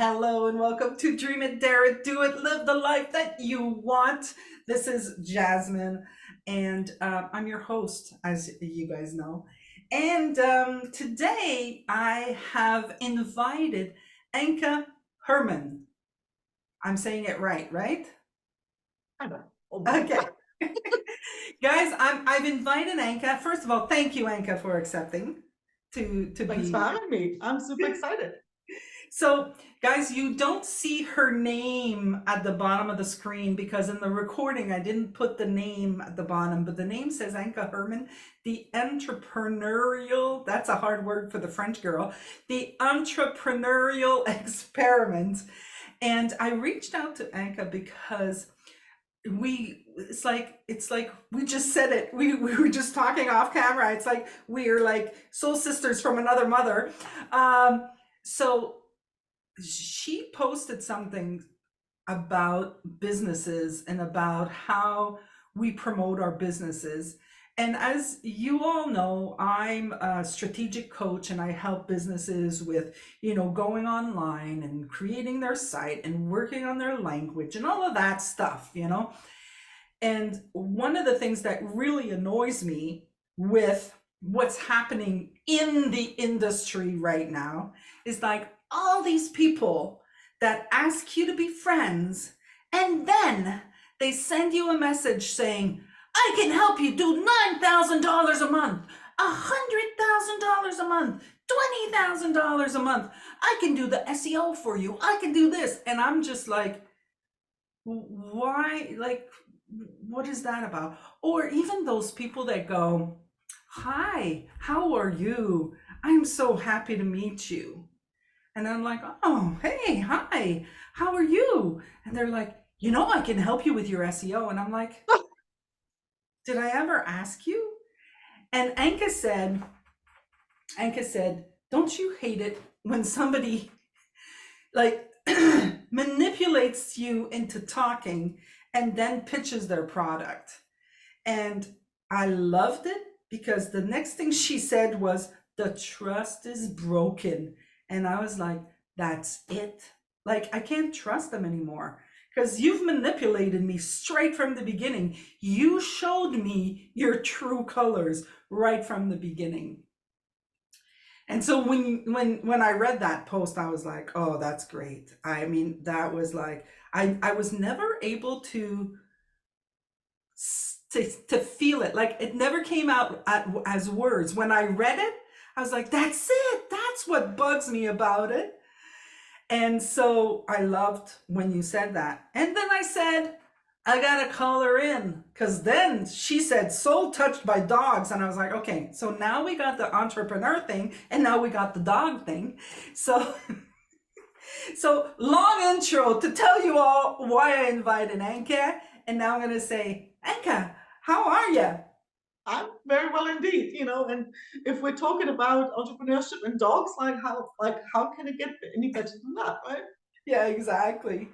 Hello and welcome to Dream It, Dare It, Do It, Live the Life That You Want. This is Jasmine, and I'm your host, as you guys know. And today I have invited Anke Hermann. I'm saying it right, right? I know. Almost. Okay. Guys, I've invited Anke. First of all, thank you, Anke, for accepting to Thanks for be. having me. I'm super excited. So, guys, you don't see her name at the bottom of the screen because in the recording I didn't put the name at the bottom, but the name says Anke Hermann, the entrepreneurial, that's a hard word for the French girl, the entrepreneurial experiment. And I reached out to Anke because it's like we just said it. We were just talking off camera. It's like we're like soul sisters from another mother. So she posted something about businesses and about how we promote our businesses. And as you all know, I'm a strategic coach and I help businesses with, going online and creating their site and working on their language and all of that stuff. And one of the things that really annoys me with what's happening in the industry right now is like all these people that ask you to be friends and then they send you a message saying, I can help you do $9,000 a month, $100,000 a month, $20,000 a month. I can do the SEO for you. I can do this. And I'm just like, why? Like, what is that about? Or even those people that go, hi, how are you? I'm so happy to meet you. And I'm like, oh, hey, hi, how are you? And they're like, I can help you with your SEO. And I'm like, did I ever ask you? And Anke said, don't you hate it when somebody like manipulates you into talking and then pitches their product? And I loved it because the next thing she said was, the trust is broken. And I was like, that's it. Like, I can't trust them anymore because you've manipulated me straight from the beginning. You showed me your true colors right from the beginning. And so when I read that post, I was like, oh, that's great. I mean, that was like, I was never able to feel it. Like it never came out as words. When I read it, I was like, that's it. That's what bugs me about it. And so I loved when you said that. And then I said, I gotta call her in. Because then she said, soul touched by dogs. And I was like, okay, so now we got the entrepreneur thing, and now we got the dog thing. So, so long intro to tell you all why I invited Anke. And now I'm gonna say, Anke, how are you? I'm very well indeed, and if we're talking about entrepreneurship and dogs, how can it get any better than that, right? Yeah, exactly.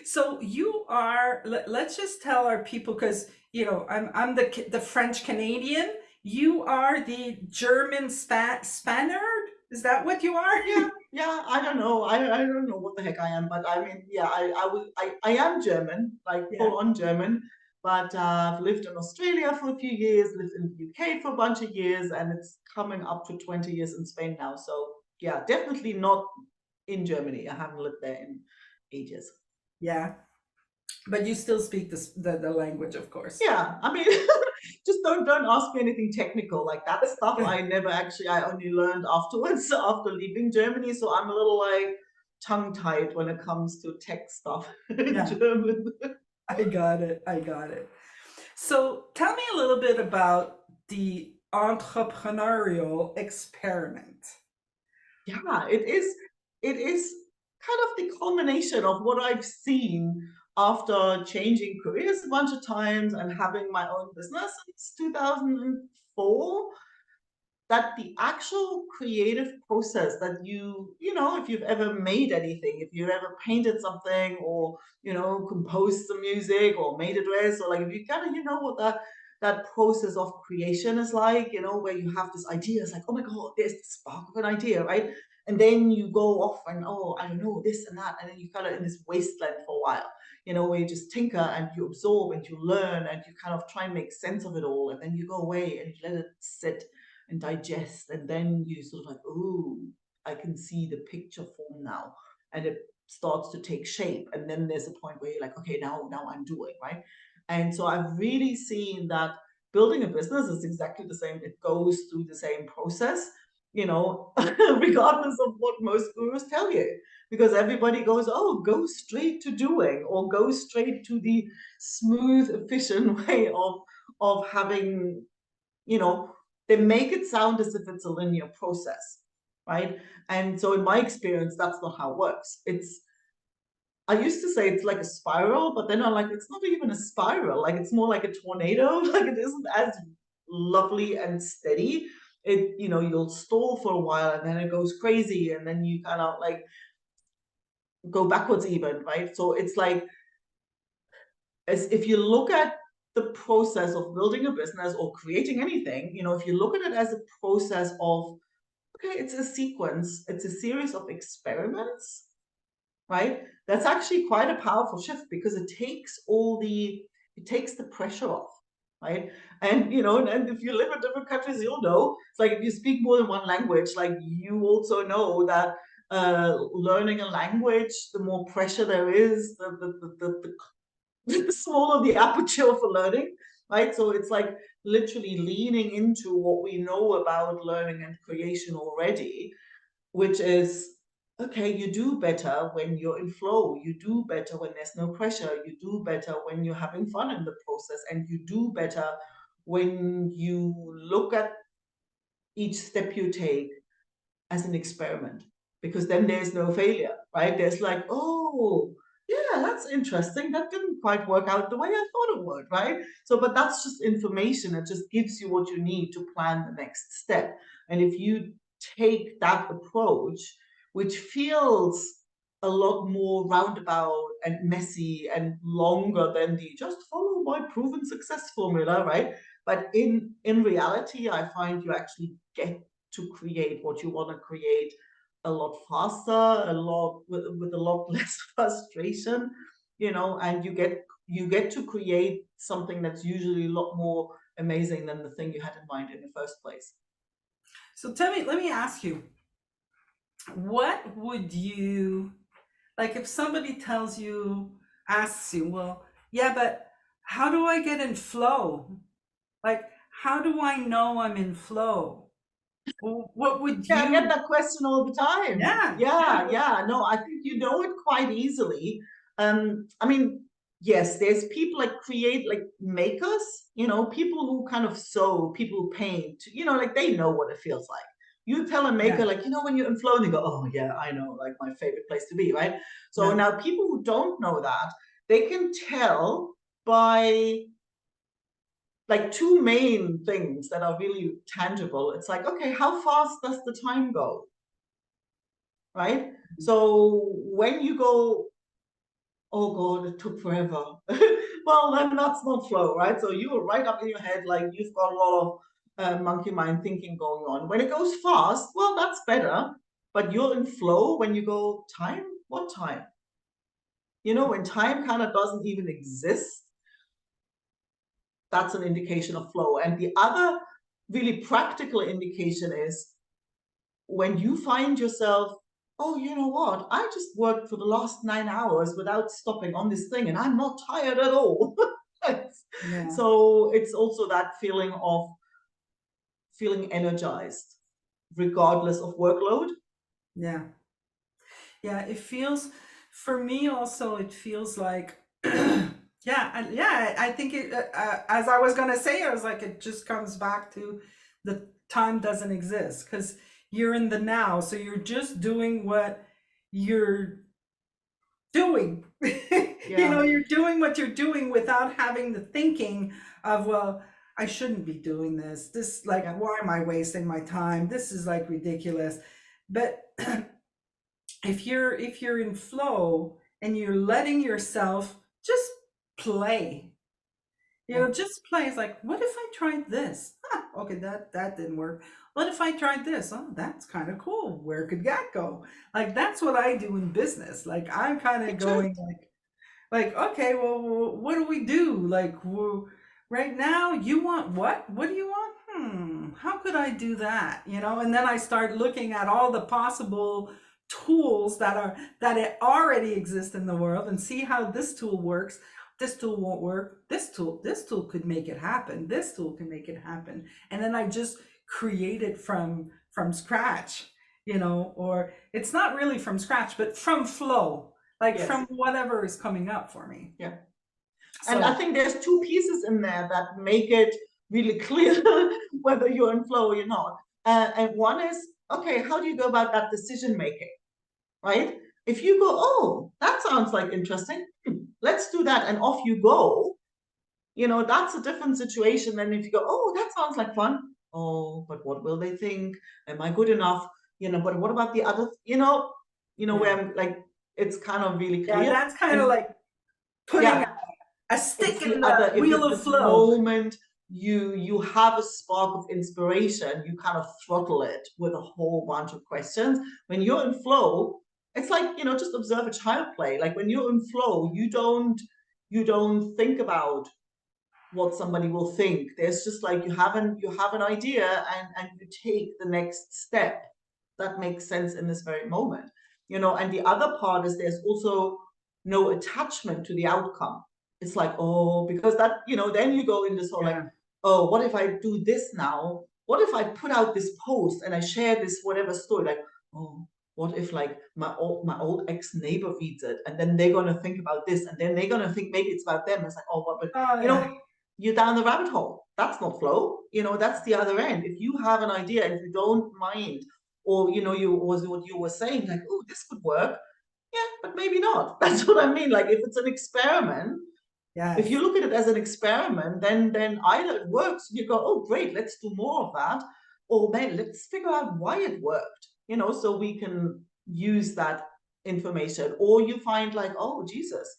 So you are, let's just tell our people, because I'm the French Canadian. You are the German Spaniard. Is that what you are? Yeah, I don't know. I don't know what the heck I am, but I mean, yeah, I am German, like Yeah. full on German, but I've lived in Australia for a few years, lived in the UK for a bunch of years, and it's coming up to 20 years in Spain now. So yeah, definitely not in Germany. I haven't lived there in ages. Yeah. But you still speak the language, of course. Yeah, I mean, just don't ask me anything technical like that stuff. I never actually. I only learned afterwards after leaving Germany, so I'm a little like tongue-tied when it comes to tech stuff in Yeah, German. I got it. I got it. So tell me a little bit about the entrepreneurial experiment. Yeah, it is. It is kind of the culmination of what I've seen after changing careers a bunch of times and having my own business since 2004. That the actual creative process that if you've ever made anything, if you've ever painted something or composed some music or made a dress, or like if you kind of what that process of creation is like, where you have this idea, it's like, oh my god, there's the spark of an idea, right? And then you go off and, oh, I don't know, this and that. And then you kind of in this wasteland for a while, where you just tinker and you absorb and you learn and you kind of try and make sense of it all. And then you go away and you let it sit and digest. And then you sort of like, oh, I can see the picture form now. And it starts to take shape. And then there's a point where you're like, okay, now I'm doing, right? And so I've really seen that building a business is exactly the same. It goes through the same process, regardless of what most gurus tell you. Because everybody goes, oh, go straight to doing, or go straight to the smooth, efficient way of having, they make it sound as if it's a linear process, right? And so in my experience, that's not how it works. I used to say it's like a spiral, but then I'm like, it's not even a spiral. Like, it's more like a tornado. Like, it isn't as lovely and steady. You'll stall for a while and then it goes crazy and then you kind of like go backwards even, right? So it's like, as if you look at the process of building a business or creating anything, if you look at it as a process of, okay, it's a sequence, it's a series of experiments, right? That's actually quite a powerful shift because it takes the pressure off, right? And and if you live in different countries, you'll know it's like if you speak more than one language, like you also know that learning a language, the more pressure there is, the smaller the aperture for learning, right? So it's like literally leaning into what we know about learning and creation already, which is, okay, you do better when you're in flow. You do better when there's no pressure. You do better when you're having fun in the process. And you do better when you look at each step you take as an experiment, because then there's no failure, right? There's like, oh, yeah, that's interesting. That didn't quite work out the way I thought it would, right? So, but that's just information. It just gives you what you need to plan the next step. And if you take that approach, which feels a lot more roundabout and messy and longer than the just follow my proven success formula, right? But in reality, I find you actually get to create what you want to create a lot faster, a lot with a lot less frustration, and you get to create something that's usually a lot more amazing than the thing you had in mind in the first place. So let me ask you, what would you like if somebody asks you, well, yeah, but how do I get in flow? Like, how do I know I'm in flow? What would Yeah, I get you, that question all the time. yeah, Yeah, yeah. No, I think you know it quite easily. I mean, yes, there's people like create, like makers, people who kind of sew, people who paint, like they know what it feels like. You tell a yeah, maker, like, when you're in flow, and they go, oh yeah, I know, like my favorite place to be, right? So yeah, now people who don't know that, they can tell by like two main things that are really tangible. It's like, okay, how fast does the time go? Right? So when you go, oh God, it took forever. Well, then that's not flow, right? So you were right up in your head, like you've got a lot of monkey mind thinking going on. When it goes fast, well, that's better. But you're in flow when you go, time? What time? When time kind of doesn't even exist, that's an indication of flow. And the other really practical indication is when you find yourself, oh, you know what? I just worked for the last 9 hours without stopping on this thing and I'm not tired at all. yeah, So it's also that feeling of feeling energized, regardless of workload. yeah, yeah. It feels, for me also, it feels like, yeah, I think as I was gonna say, I was like, it just comes back to the time doesn't exist because you're in the now, so you're just doing what you're doing. Yeah. You're doing what you're doing without having the thinking of, well, I shouldn't be doing this. This, like, Yeah. why am I wasting my time? This is like ridiculous. But if you're in flow and you're letting yourself just play, Yeah. just play. It's like, what if I tried this? Okay, that didn't work. what if I tried this? Oh, that's kind of cool. Where could that go? Like that's what I do in business. Like I'm kind Me of too. going like okay, well, what do we do? Like right now, you want what? What do you want? How could I do that? You know, and then I start looking at all the possible tools that it already exist in the world and see how this tool works. This tool won't work. This tool could make it happen. This tool can make it happen. And then I just create it from scratch, you know, or it's not really from scratch, but from flow, like Yes. from whatever is coming up for me. Yeah. And I So think there's two pieces in there that make it really clear whether you're in flow or you're not. And one is, okay, how do you go about that decision making, right? If you go, oh, that sounds like interesting, let's do that, and off you go, that's a different situation than if you go, oh, that sounds like fun. Oh, but what will they think? Am I good enough? But what about the other, yeah, where I'm like, it's kind of really yeah, clear. that's kind of And like putting yeah, a it's stick the in other, the if wheel it's of this flow. moment you have a spark of inspiration, you kind of throttle it with a whole bunch of questions. When you're in flow, it's like, just observe a child play. Like when you're in flow, you don't think about what somebody will think. There's just like you have an idea, and you take the next step that makes sense in this very moment. And the other part is there's also no attachment to the outcome. It's like, oh, because that, then you go in this whole like, Yeah, oh, what if I do this now? What if I put out this post and I share this whatever story? Like, oh, what if like my old ex neighbor reads it, and then they're gonna think about this, and then they're gonna think maybe it's about them. It's like, oh, what? But oh you yeah, know, you're down the rabbit hole. That's not flow. That's the other end. If you have an idea and you don't mind, or you was what you were saying, like, oh, this could work. Yeah, but maybe not. That's what I mean. Like if it's an experiment, if you yes, look at it as an experiment, then either it works, you go, oh great, let's do more of that, or then let's figure out why it worked, so we can use that information. Or you find like, oh Jesus,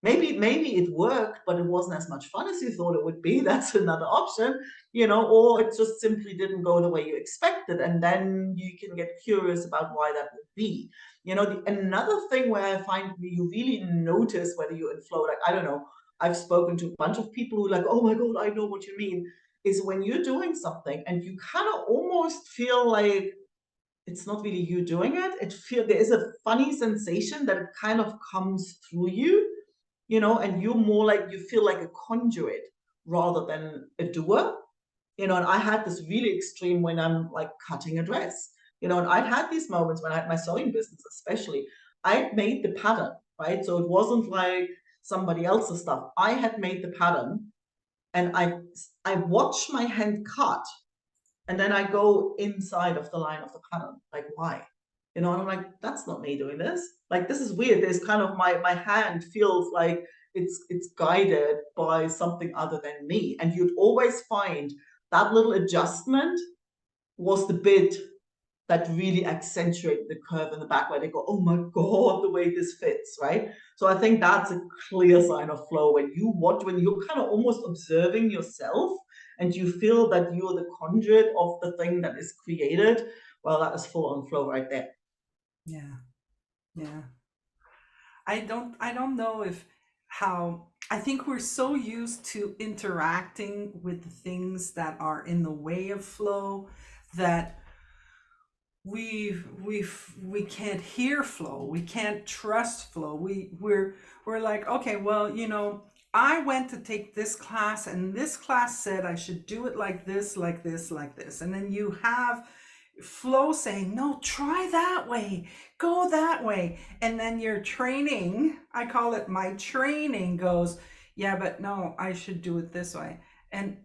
maybe it worked, but it wasn't as much fun as you thought it would be. That's another option, or it just simply didn't go the way you expected, and then you can get curious about why that would be. Another thing where I find you really notice whether you're in flow, like, I don't know, I've spoken to a bunch of people who are like, oh my God, I know what you mean, is when you're doing something and you kind of almost feel like it's not really you doing it. There is a funny sensation that it kind of comes through you, and you're more like, you feel like a conduit rather than a doer. And I had this really extreme when I'm like cutting a dress, and I'd had these moments when I had my sewing business, especially. I made the pattern, right? So it wasn't like somebody else's stuff. I had made the pattern, and I watch my hand cut, and then I go inside of the line of the pattern. Like, why? And I'm like, that's not me doing this. Like, this is weird. There's kind of my hand feels like it's guided by something other than me. And you'd always find that little adjustment was the bit that really accentuated the curve in the back, where they go, oh my God, the way this fits, right? So I think that's a clear sign of flow, when you're kind of almost observing yourself and you feel that you're the conduit of the thing that is created. Well, that is full on flow right there. yeah, yeah. I don't know if how I think we're so used to interacting with the things that are in the way of flow that we can't hear flow, we can't trust flow. We're like, okay, well, I went to take this class and this class said I should do it like this, like this, like this. And then you have flow saying, no, try that way, go that way. And then your training, I call it my training, goes, yeah, but no, I should do it this way. And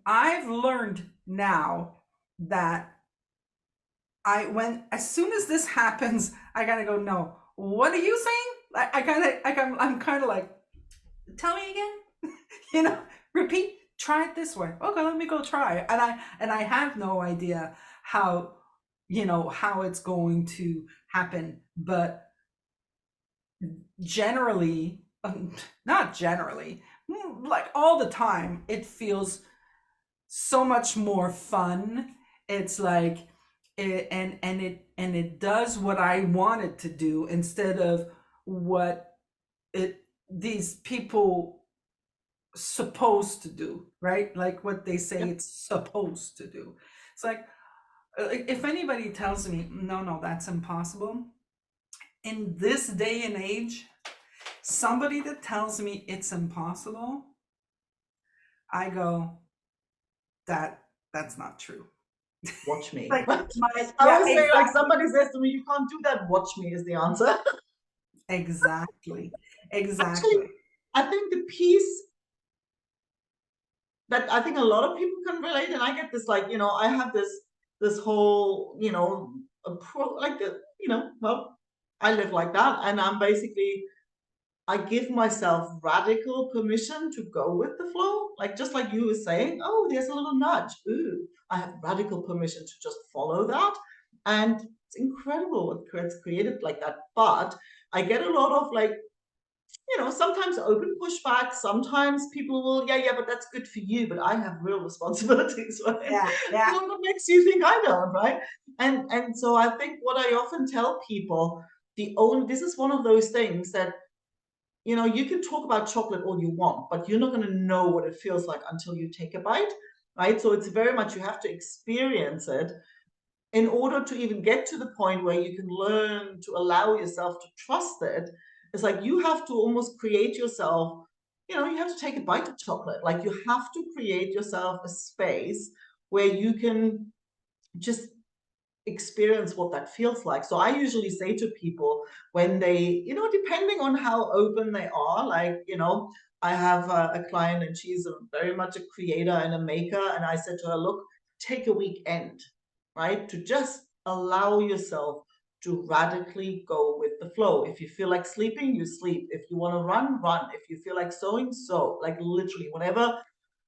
I've learned now that as soon as this happens, I gotta go, no, what are you saying? I'm kind of like, tell me again, repeat, try it this way. Okay, let me go try. And I have no idea how it's going to happen, but generally, not generally, like all the time, it feels so much more fun It's like it does what I want it to do instead of what it these people supposed to do, right? Like what they say Yeah. it's supposed to do. It's like if anybody tells me no, no, that's impossible in this day and age, somebody that tells me it's impossible, I go, that's not true. Watch me. Like Right? my I yeah, always say, like, exactly. somebody says to me, you can't do that, watch me is the answer. Exactly. Actually, Exactly. I think the piece that I think a lot of people can relate, and I get this, like, I have this whole, like the, well, I live like that, and I'm basically, I give myself radical permission to go with the flow, like just like you were saying, oh, there's a little nudge. Ooh, I have radical permission to just follow that, and it's incredible what gets created like that. But I get a lot of, like, sometimes open pushback. Sometimes people will, yeah, but that's good for you. But I have real responsibilities, right? Yeah, yeah, What makes you think I don't, right? And so I think what I often tell people, this is one of those things that, you can talk about chocolate all you want, but you're not going to know what it feels like until you take a bite, right? So it's very much, you have to experience it in order to even get to the point where you can learn to allow yourself to trust it. It's like you have to almost create yourself, you have to take a bite of chocolate. Like, you have to create yourself a space where you can just experience what that feels like. So I usually say to people when they, depending on how open they are, like, I have a client and she's very much a creator and a maker. And I said to her, look, take a weekend, right? To just allow yourself to radically go with the flow. If you feel like sleeping, you sleep. If you want to run, run. If you feel like sewing, sew. Like, literally, whatever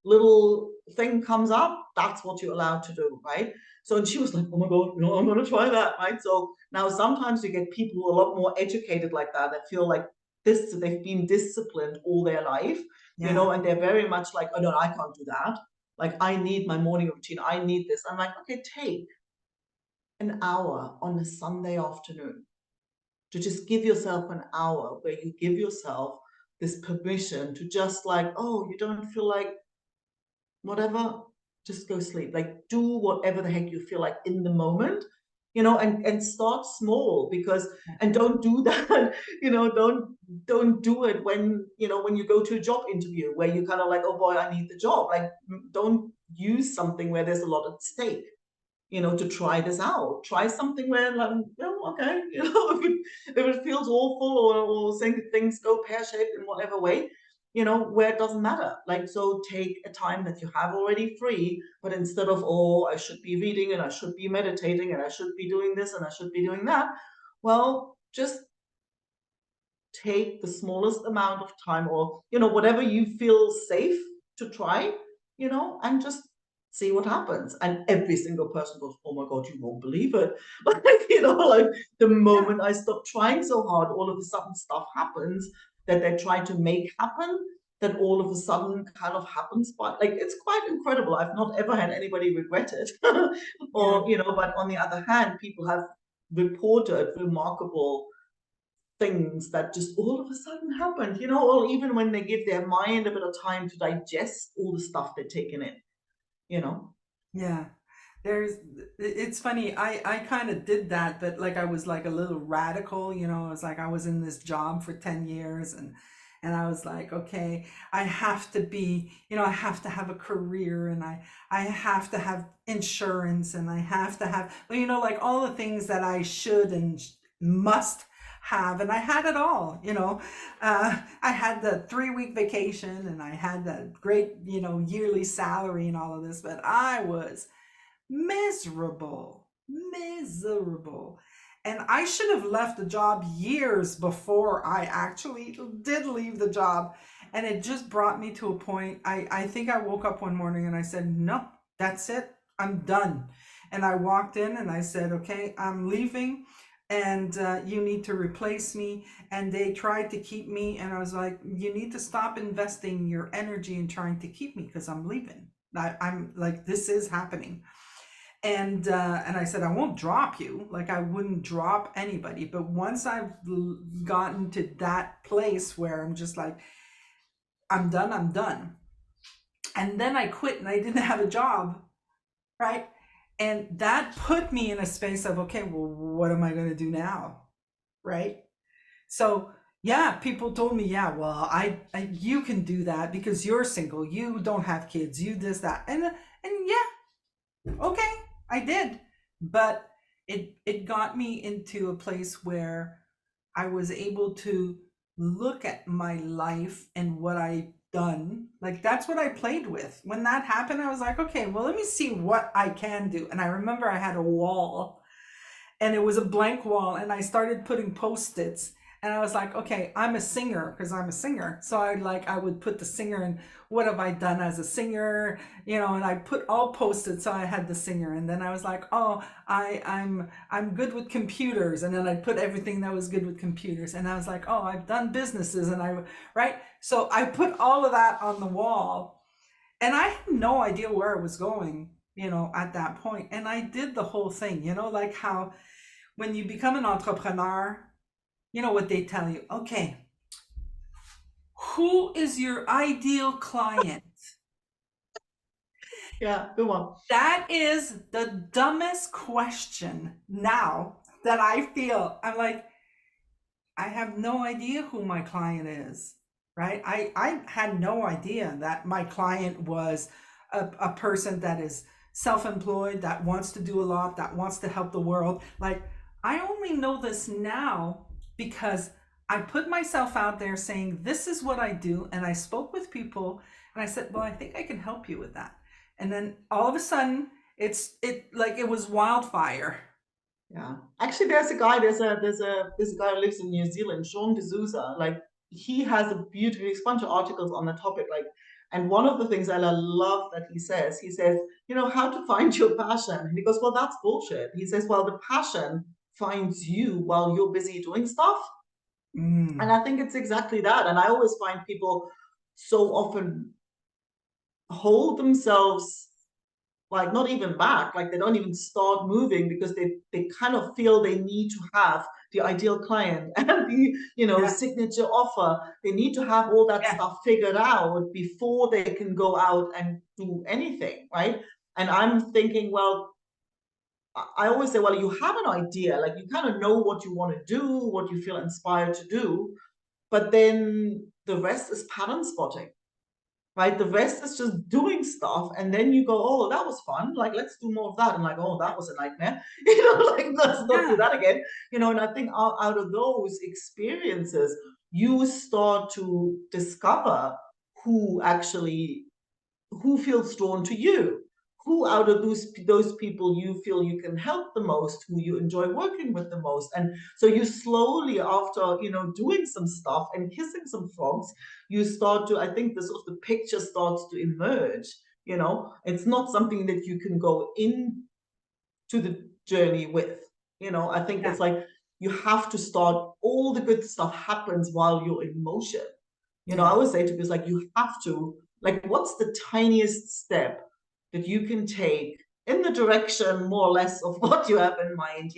little thing comes up, that's what you're allowed to do, right? So, and she was like, oh my God, I'm going to try that, right? So now sometimes you get people who are a lot more educated like that feel like they've been disciplined all their life, yeah, and they're very much like, oh no, I can't do that. Like, I need my morning routine. I need this. I'm like, okay, take an hour on a Sunday afternoon to just give yourself an hour where you give yourself this permission to just, like, oh, you don't feel like whatever, just go sleep. Like, do whatever the heck you feel like in the moment, and start small, because, and don't do that, don't do it when you go to a job interview where you kind of like, oh boy, I need the job. Like, don't use something where there's a lot at stake, to try this out. Try something where, like, okay, if it feels awful, or things go pear-shaped in whatever way, where it doesn't matter. Like, so take a time that you have already free, but instead of, oh, I should be reading and I should be meditating and I should be doing this and I should be doing that, well, just take the smallest amount of time, or whatever you feel safe to try, and just see what happens. And every single person goes, oh my God, you won't believe it. Like, like, the yeah, moment I stop trying so hard, all of a sudden stuff happens that they try to make happen, that all of a sudden kind of happens. But, like, it's quite incredible. I've not ever had anybody regret it. yeah, Or, but on the other hand, people have reported remarkable things that just all of a sudden happened, or even when they give their mind a bit of time to digest all the stuff they're taking in, you know. yeah. There's it's funny. I kind of did that, but like I was like a little radical, It was like I was in this job for 10 years and I was like, okay, I have to be, I have to have a career and I have to have insurance and I have to have, well, like all the things that I should and must have. And I had it all, I had the 3-week vacation and I had the great, yearly salary and all of this, but I was miserable, miserable. And I should have left the job years before I actually did leave the job. And it just brought me to a point. I think I woke up one morning and I said, no, that's it. I'm done. And I walked in and I said, okay, I'm leaving and you need to replace me. And they tried to keep me. And I was like, you need to stop investing your energy in trying to keep me because I'm leaving. I'm like, this is happening. And I said, I won't drop you. Like, I wouldn't drop anybody. But once I've gotten to that place where I'm just like, I'm done, I'm done. And then I quit and I didn't have a job, right? And that put me in a space of, okay, well, what am I going to do now? Right? So, yeah, people told me, yeah, well, you can do that because you're single, you don't have kids, you this, that. And yeah, okay, I did. But it got me into a place where I was able to look at my life and what I done. Like, that's what I played with. When that happened, I was like, okay, well, let me see what I can do. And I remember I had a wall, and it was a blank wall, and I started putting post-its, and I was like, okay, I'm a singer because I'm a singer. So I would put the singer and what have I done as a singer, and I put all post-its, so I had the singer. And then I was like, oh, I'm good with computers, and then I put everything that was good with computers. And I was like, oh, I've done businesses, and right. So I put all of that on the wall, and I had no idea where it was going, at that point. And I did the whole thing, like how when you become an entrepreneur, you know what they tell you? Okay, who is your ideal client? Yeah, go on. That is the dumbest question now that I feel. I'm like, I have no idea who my client is, right? I had no idea that my client was a person that is self-employed, that wants to do a lot, that wants to help the world. Like, I only know this now because I put myself out there saying, this is what I do. And I spoke with people and I said, well, I think I can help you with that. And then all of a sudden, it was wildfire. Yeah, actually, there's a guy who lives in New Zealand, Sean D'Souza. Like, he has a bunch of articles on the topic. Like, and one of the things that I love that he says, how to find your passion. And he goes, well, that's bullshit. He says, well, the passion finds you while you're busy doing stuff. And Mm, I think it's exactly that. And I always find people so often hold themselves, like, not even back, like they don't even start moving because they kind of feel they need to have the ideal client and the yeah, signature offer. They need to have all that yeah, stuff figured out before they can go out and do anything, right? And I'm thinking, well, I always say, well, you have an idea, like you kind of know what you want to do, what you feel inspired to do, but then the rest is pattern spotting, right? The rest is just doing stuff, and then you go, oh, that was fun. Like, let's do more of that. And like, oh, that was a nightmare. Like, let's not do yeah, that again. And I think out of those experiences, you start to discover who actually who feels drawn to you, who out of those people you feel you can help the most, who you enjoy working with the most. And so you slowly, after doing some stuff and kissing some frogs, you start to, I think, the sort of the picture starts to emerge. It's not something that you can go into the journey with. I think yeah, it's like you have to start, all the good stuff happens while you're in motion. I yeah, always say to people, like, you have to, like, what's the tiniest step that you can take in the direction, more or less, of what you have in mind?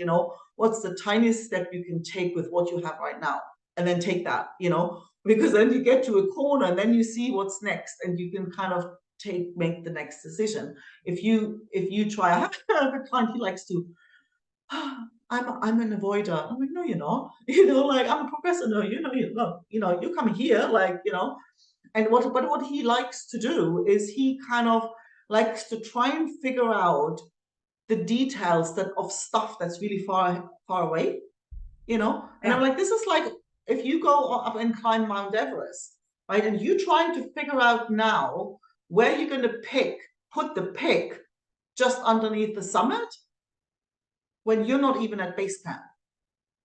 What's the tiniest step you can take with what you have right now? And then take that, because then you get to a corner and then you see what's next and you can kind of make the next decision. If you try, I have a client, he likes to, I'm an avoider. I'm like, no, you're not. Like, I'm a progressor. No, you're not. You come here, like, and what he likes to do is he kind of likes to try and figure out the details of stuff that's really far away. And I'm yeah, like, this is like if you go up and climb Mount Everest, right? And you trying to figure out now where you're going to put the pick just underneath the summit when you're not even at base camp.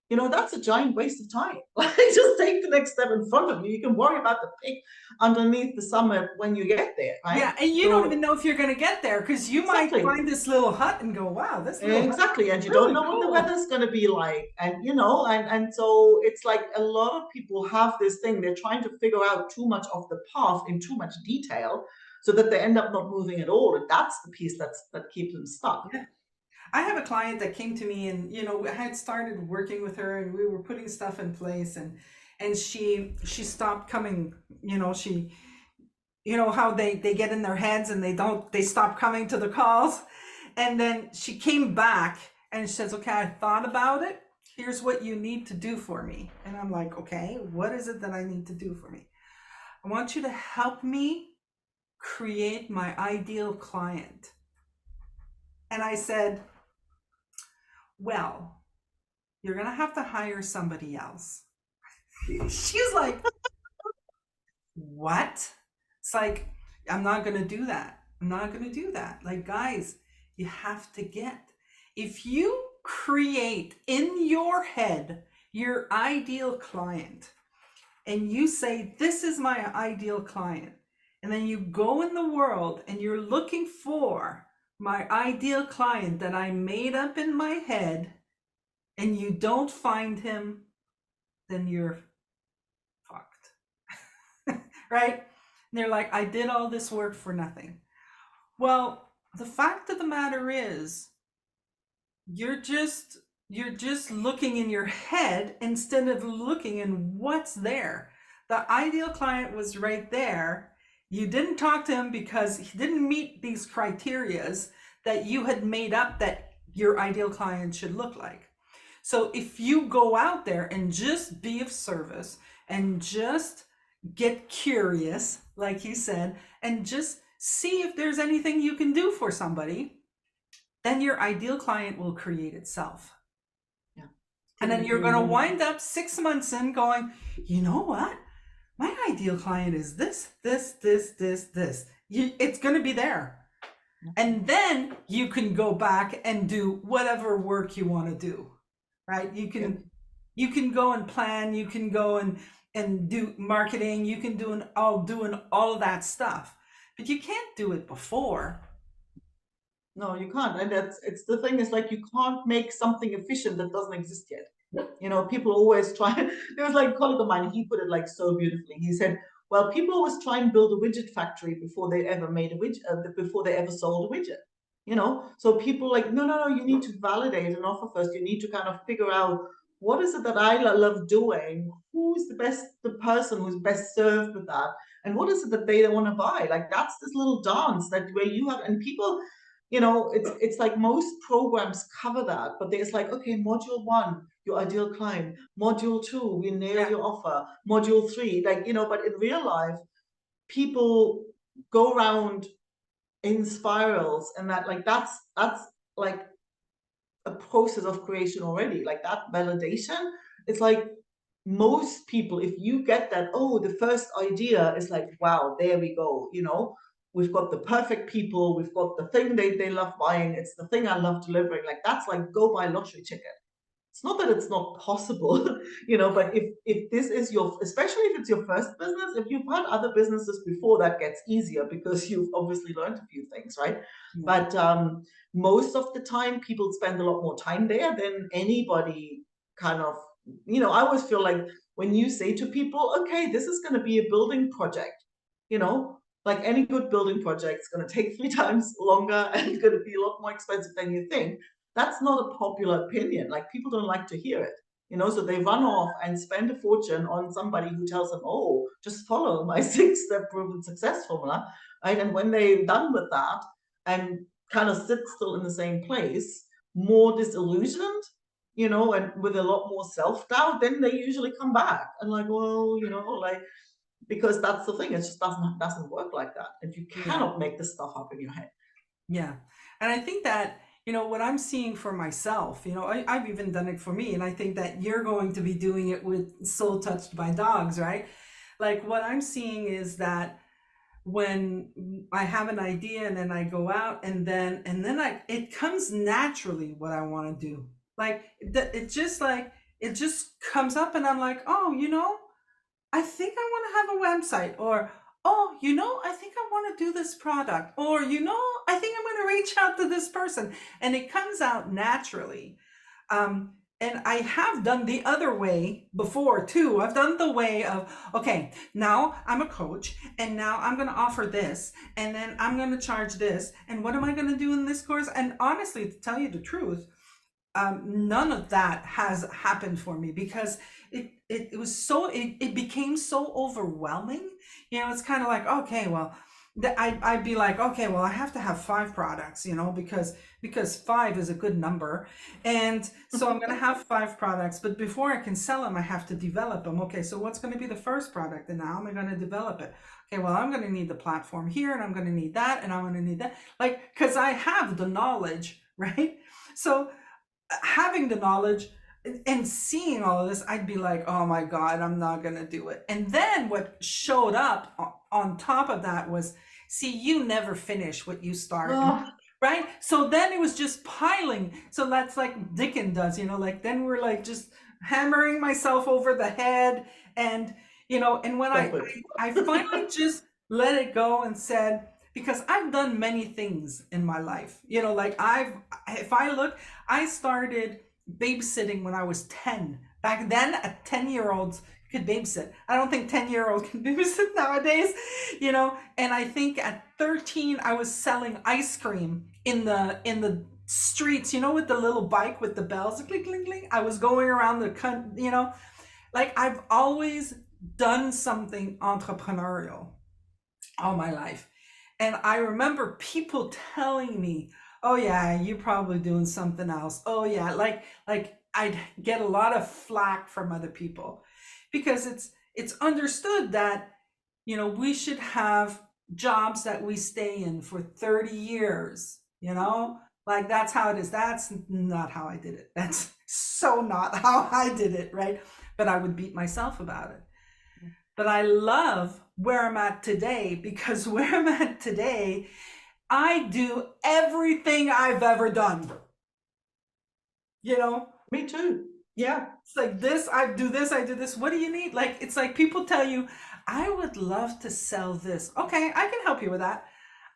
That's a giant waste of time. Like, just take the next step in front of you. You can worry about the peak underneath the summit when you get there, right? yeah. And you don't even So know if you're going to get there because you might exactly, find this little hut and go, wow, this little hut exactly. is And you don't really know what the cool. weather's going to be like. And, and so it's like a lot of people have this thing. They're trying to figure out too much of the path in too much detail so that they end up not moving at all. And that's the piece that keeps them stuck. Yeah. I have a client that came to me, and I had started working with her, and we were putting stuff in place, and she stopped coming. She, how they get in their heads and they stop coming to the calls. And then she came back and she says, okay, I thought about it. Here's what you need to do for me. And I'm like, okay, what is it that I need to do for me? I want you to help me create my ideal client. And I said, well, you're going to have to hire somebody else. She's like, what? It's like, I'm not going to do that. I'm not going to do that. Like, guys, you have to if you create in your head your ideal client, and you say, this is my ideal client, and then you go in the world and you're looking for my ideal client that I made up in my head, and you don't find him, then you're fucked. Right? And they're like, I did all this work for nothing. Well, the fact of the matter is, you're just looking in your head instead of looking in what's there. The ideal client was right there. You didn't talk to him because he didn't meet these criterias that you had made up that your ideal client should look like. So if you go out there and just be of service and just get curious, like you said, and just see if there's anything you can do for somebody, then your ideal client will create itself. Yeah. And then you're going to wind up 6 months in going, you know what? My ideal client is this. It's going to be there. And then you can go back and do whatever work you want to do, right? You can go and plan, you can go and do marketing, you can doing all of that stuff, but you can't do it before. No, you can't. And it's the thing is, like, you can't make something efficient that doesn't exist yet. People always try. There was like a colleague of mine, he put it like so beautifully. He said, well, people always try and build a widget factory before they ever made a widget, before they ever sold a widget. So people like, no, you need to validate an offer first. You need to kind of figure out, what is it that I love doing? Who's the person who's best served with that? And what is it that they want to buy? Like, that's this little dance that where you have, and people, it's like most programs cover that, but there's like, okay, module 1, your ideal client, module 2, we nail your offer, module 3, like, but in real life, people go around in spirals, and that's like a process of creation already. Like, that validation, it's like, most people, if you get that, oh, the first idea is like, wow, there we go, we've got the perfect people, we've got the thing they love buying, it's the thing I love delivering, like, that's like, go buy a lottery ticket. It's not that it's not possible, but if this is especially if it's your first business, if you've had other businesses before, that gets easier because you've obviously learned a few things, right? But most of the time, people spend a lot more time there than anybody kind of, I always feel like, when you say to people, okay, this is going to be a building project, like any good building project, it's going to take 3 times longer and it's going to be a lot more expensive than you think. That's not a popular opinion. Like, people don't like to hear it, so they run off and spend a fortune on somebody who tells them, oh, just follow my 6-step proven success formula, right? And when they're done with that and kind of sit still in the same place, more disillusioned, and with a lot more self-doubt, then they usually come back and like, well, like, because that's the thing, it just doesn't work like that. And you cannot make this stuff up in your head. Yeah. And I think that, what I'm seeing for myself, I've even done it for me. And I think that you're going to be doing it with Soul Touched by Dogs, right? Like, what I'm seeing is that when I have an idea and then I go out and then it comes naturally what I want to do. Like, it just comes up, and I'm like, oh, I think I want to have a website, or, oh, I think I want to do this product, or, I think I'm going to reach out to this person. And it comes out naturally. And I have done the other way before too. I've done the way of, okay, now I'm a coach and now I'm going to offer this and then I'm going to charge this. And what am I going to do in this course? And honestly, to tell you the truth, none of that has happened for me because it was so, it became so overwhelming. You know, it's kind of like, okay, well, I'd be like, okay, well, I have to have 5 products, you know, because 5 is a good number. And so I'm going to have 5 products, but before I can sell them, I have to develop them. Okay, so what's going to be the first product and how am I going to develop it? Okay, well, I'm going to need the platform here and I'm going to need that and I'm going to need that. Like, because I have the knowledge, right? So having the knowledge and seeing all of this, I'd be like, oh my God, I'm not going to do it. And then what showed up on top of that was, see, you never finish what you start. Oh, Right? So then it was just piling. So that's like Dickens does, you know, like then we're like just hammering myself over the head. And, you know, and when stop it. I finally just let it go and said, because I've done many things in my life, you know, like if I look, I started babysitting when I was 10. Back then, a 10-year-old could babysit. I don't think 10-year-olds can babysit nowadays, you know. And I think at 13, I was selling ice cream in the streets, you know, with the little bike with the bells, clink, clink, clink. I was going around you know, like I've always done something entrepreneurial all my life. And I remember people telling me, "Oh yeah, you're probably doing something else." Oh yeah, like I'd get a lot of flack from other people because it's understood that, you know, we should have jobs that we stay in for 30 years, you know? Like that's how it is. That's not how I did it. That's so not how I did it, right? But I would beat myself about it. But I love where I'm at today because where I'm at today, I do everything I've ever done. You know, Me too. Yeah. it's like this, I do this, I do this. What do you need? Like, it's like people tell you, I would love to sell this. Okay, I can help you with that.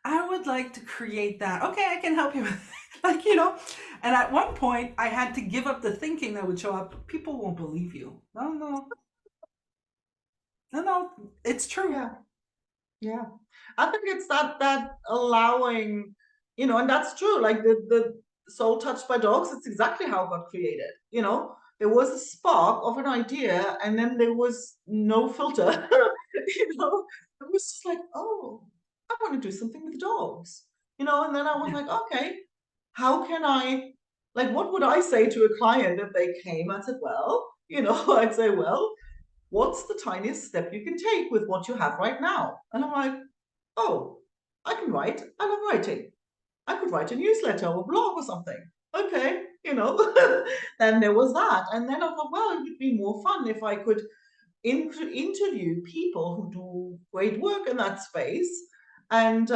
I would like to create that. Okay, I can help you with like, you know. And at one point, I had to give up the thinking that would show up. People won't believe you. No, no, no, no. It's true. Yeah. Yeah. I think it's that allowing, you know, and that's true. Like the Soul Touched by Dogs, it's exactly how it got created. You know, there was a spark of an idea and then there was no filter. You know, it was just like, oh, I want to do something with dogs. You know, and then I was Yeah. like, okay, how can I, like, what would I say to a client if they came? I said, well, you know, I'd say, well, what's the tiniest step you can take with what you have right now? And I'm like, oh, I can write. I love writing. I could write a newsletter or blog or something. Okay, you know, then there was that. And then I thought, well, it would be more fun if I could interview people who do great work in that space. And,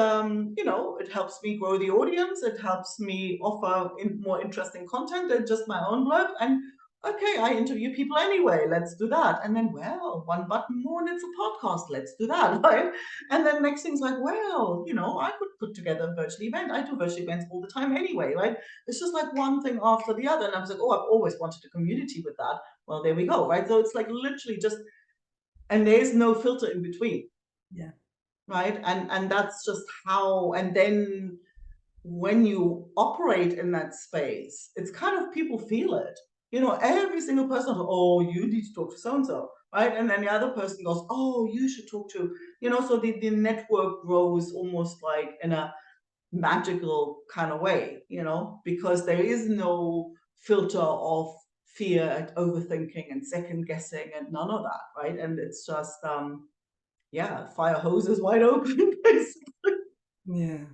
you know, it helps me grow the audience. It helps me offer more interesting content than just my own blog. And okay, I interview people anyway. Let's do that. And then, well, one button more and it's a podcast. Let's do that, right? And then next thing's like, well, you know, I could put together a virtual event. I do virtual events all the time anyway, right? It's just like one thing after the other. And I was like, oh, I've always wanted a community with that. Well, there we go, right? So it's like literally just, and there's no filter in between, Yeah. right? And that's just how, and then when you operate in that space, it's kind of people feel it. You know, every single person, oh, you need to talk to so and so, right? And then the other person goes, oh, you should talk to, you know, so the network grows almost like in a magical kind of way, you know, because there is no filter of fear and overthinking and second guessing and none of that, right? And it's just, yeah, fire hoses wide open, basically. Yeah.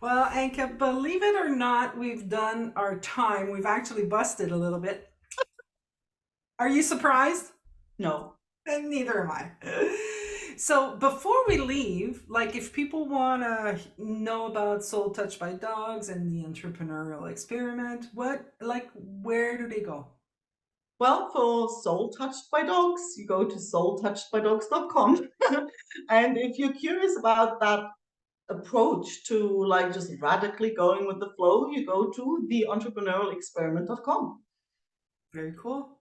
Well, Anke, believe it or not, we've done our time. We've actually busted a little bit. Are you surprised? No. And neither am I. So before we leave, like if people want to know about Soul Touched by Dogs and the entrepreneurial experiment, where do they go? Well, for Soul Touched by Dogs, you go to soultouchedbydogs.com. And if you're curious about that approach to like just radically going with the flow, you go to theentrepreneurialexperiment.com. Very cool.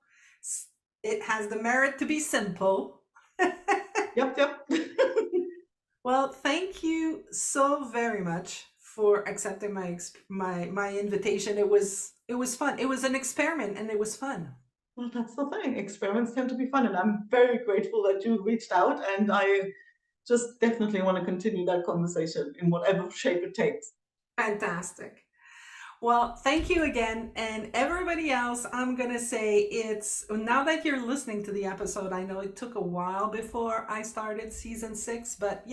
It has the merit to be simple. Yep. Well, thank you so very much for accepting my invitation. It was fun. It was an experiment and it was fun. Well, that's the thing. Experiments tend to be fun, and I'm very grateful that you reached out, and I just definitely want to continue that conversation in whatever shape it takes. Fantastic. Well, thank you again. And everybody else, I'm going to say it's now that you're listening to the episode, I know it took a while before I started season 6, but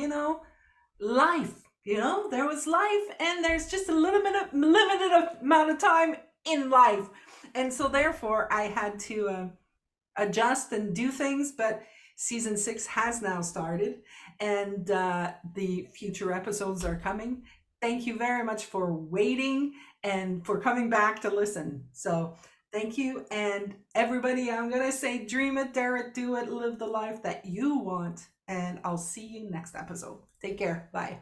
life, there was life and there's just a little bit of limited amount of time in life. And so therefore I had to adjust and do things, but season 6 has now started and the future episodes are coming. Thank you very much for waiting and for coming back to listen. So thank you. And everybody, I'm going to say, dream it, dare it, do it, live the life that you want. And I'll see you next episode. Take care. Bye.